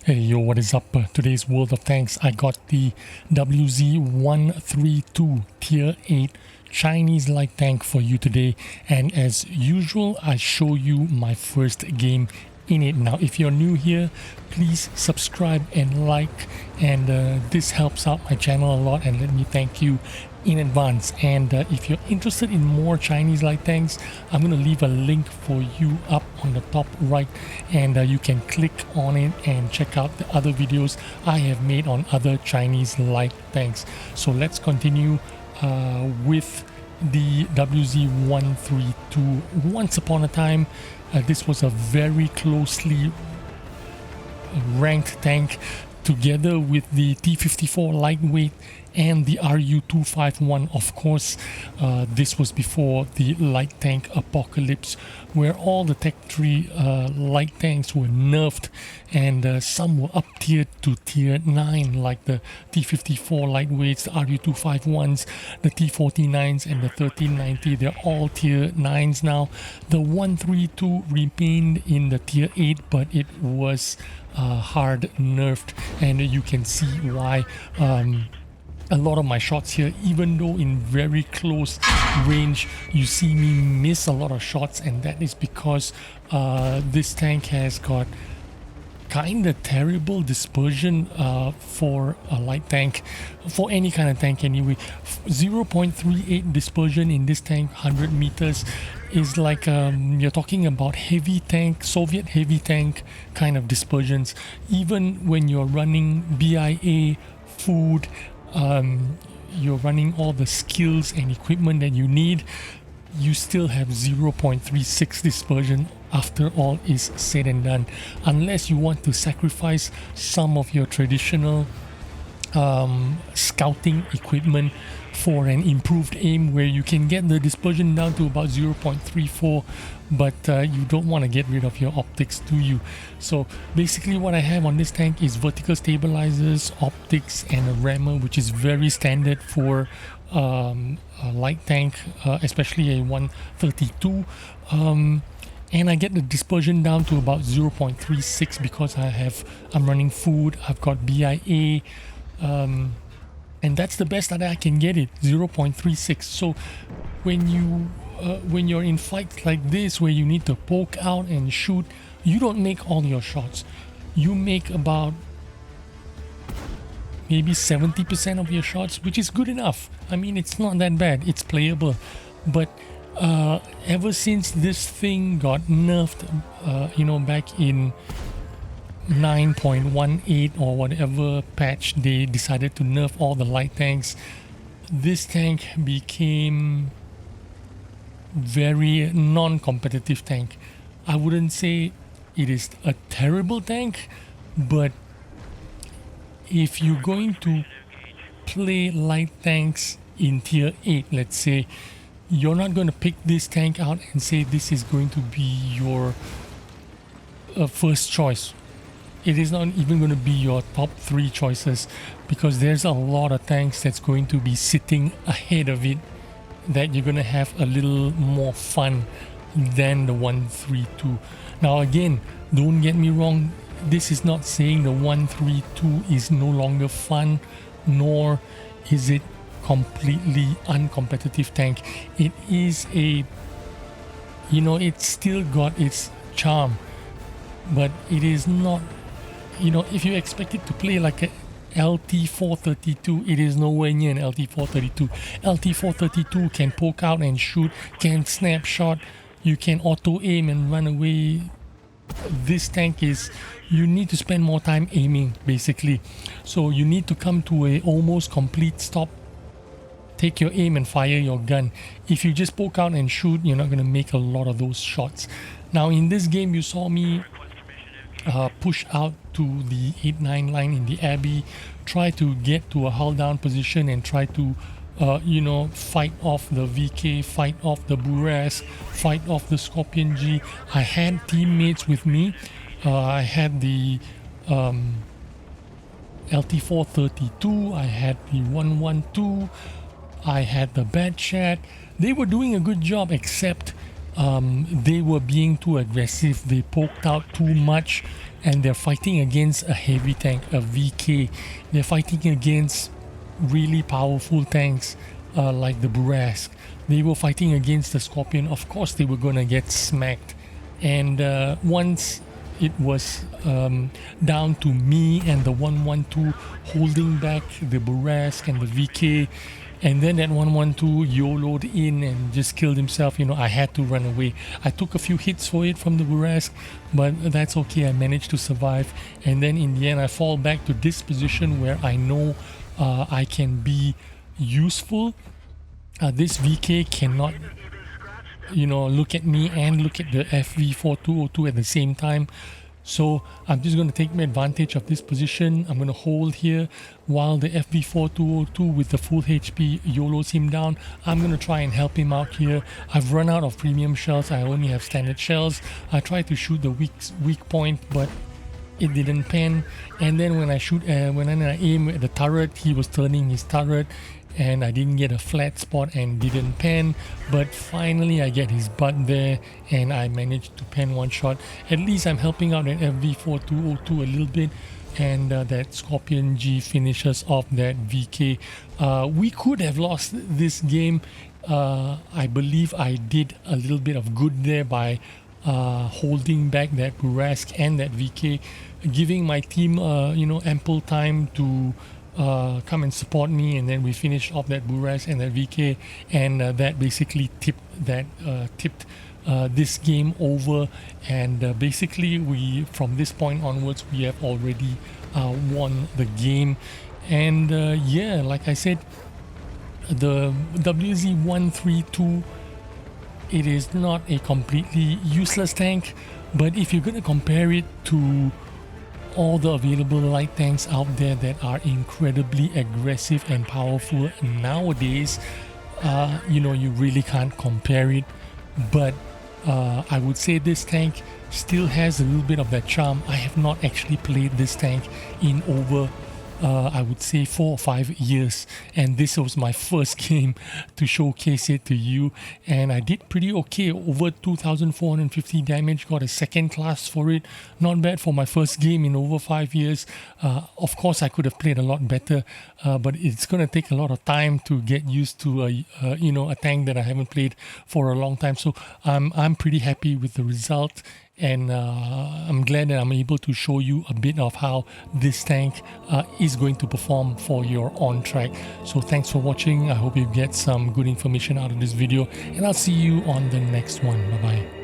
Hey yo, what is up? Today's World of Tanks, I got the WZ-132 Tier 8 Chinese light tank for you today, and as usual I show you my first game in it. Now if you're new here, please subscribe and like, and this helps out my channel a lot, and let me thank you in advance. And if you're interested in more Chinese light tanks, I'm going to leave a link for you up on the top right, and you can click on it and check out the other videos I have made on other Chinese light tanks. So let's continue with the WZ-132. Once upon a time, this was a very closely ranked tank, together with the T-54 lightweight and the RU-251. Of course, this was before the light tank apocalypse, where all the Tech 3 light tanks were nerfed, and some were up tiered to tier 9, like the T-54 lightweights, the RU-251s, the T-49s, and the 1390. They're all tier 9s now. The 132 remained in the tier 8, but it was hard nerfed, and you can see why. A lot of my shots here, even though in very close range, you see me miss a lot of shots, and that is because this tank has got kind of terrible dispersion for a light tank, for any kind of tank anyway. 0.38 dispersion in this tank, 100 meters, is like you're talking about heavy tank, Soviet heavy tank kind of dispersions. Even when you're running BIA, food, you're running all the skills and equipment that you need, you still have 0.36 dispersion after all is said and done, unless you want to sacrifice some of your traditional scouting equipment for an improved aim, where you can get the dispersion down to about 0.34, but you don't want to get rid of your optics, do you? So basically what I have on this tank is vertical stabilizers, optics, and a rammer, which is very standard for a light tank, especially a 132. And I get the dispersion down to about 0.36 because I'm running food, I've got BIA, and that's the best that I can get it, 0.36. So when you're in fights like this, where you need to poke out and shoot, you don't make all your shots. You make about maybe 70% of your shots, which is good enough. I mean, it's not that bad, it's playable. But ever since this thing got nerfed, back in 9.18 or whatever patch they decided to nerf all the light tanks, this tank became very non-competitive tank. I wouldn't say it is a terrible tank, but if you're going to play light tanks in tier 8, let's say, you're not going to pick this tank out and say this is going to be your first choice. It is not even going to be your top 3 choices, because there's a lot of tanks that's going to be sitting ahead of it that you're going to have a little more fun than the 132. Now again, don't get me wrong, this is not saying the 132 is no longer fun, nor is it completely uncompetitive tank. It is it's still got its charm, but it is not, if you expect it to play like a LT-432, it is nowhere near an LT-432. LT-432 can poke out and shoot, can snapshot, you can auto aim and run away. This tank is, you need to spend more time aiming, basically. So you need to come to a almost complete stop, take your aim and fire your gun. If you just poke out and shoot, you're not going to make a lot of those shots. Now in this game, you saw me push out to the 8-9 line in the Abbey, try to get to a hull down position and try to fight off the VK, fight off the Buras, fight off the Scorpion G. I had teammates with me. I had the LT-432, I had the 112, I had the Bad Chat. They were doing a good job, except they were being too aggressive. They poked out too much, and they're fighting against a heavy tank, a VK. They're fighting against really powerful tanks like the Burask. They were fighting against the Scorpion. Of course, they were gonna get smacked. And once it was down to me and the 112 holding back the Burask and the VK, and then that 112 YOLO'd in and just killed himself. You know, I had to run away. I took a few hits for it from the Burask, but that's okay. I managed to survive. And then in the end, I fall back to this position where I know I can be useful. This VK cannot, you know, look at me and look at the FV4202 at the same time. So I'm just going to take advantage of this position. I'm going to hold here while the FV4202 with the full HP YOLOs him down. I'm going to try and help him out here. I've run out of premium shells. I only have standard shells. I tried to shoot the weak point, but it didn't pan. And then when I aim at the turret, he was turning his turret, and I didn't get a flat spot and didn't pan. But finally I get his butt there and I managed to pan one shot. At least I'm helping out at FV4202 a little bit, and that Scorpion G finishes off that VK. We could have lost this game. I believe I did a little bit of good there by holding back that Burask and that VK, giving my team you know, ample time to come and support me, and then we finished off that Burask and that VK, and that basically tipped this game over. And basically we, from this point onwards, we have already won the game. And yeah, like I said, the WZ-132, it is not a completely useless tank, but if you're going to compare it to all the available light tanks out there that are incredibly aggressive and powerful nowadays, you know, you really can't compare it. But I would say this tank still has a little bit of that charm. I have not actually played this tank in over I would say 4 or 5 years, and this was my first game to showcase it to you, and I did pretty okay, over 2450 damage, got a second class for it. Not bad for my first game in over 5 years. Of course I could have played a lot better, but it's gonna take a lot of time to get used to you know, a tank that I haven't played for a long time. So I'm pretty happy with the result, and I'm glad that I'm able to show you a bit of how this tank is going to perform for your on track. So thanks for watching. I hope you get some good information out of this video, and I'll see you on the next one. Bye bye.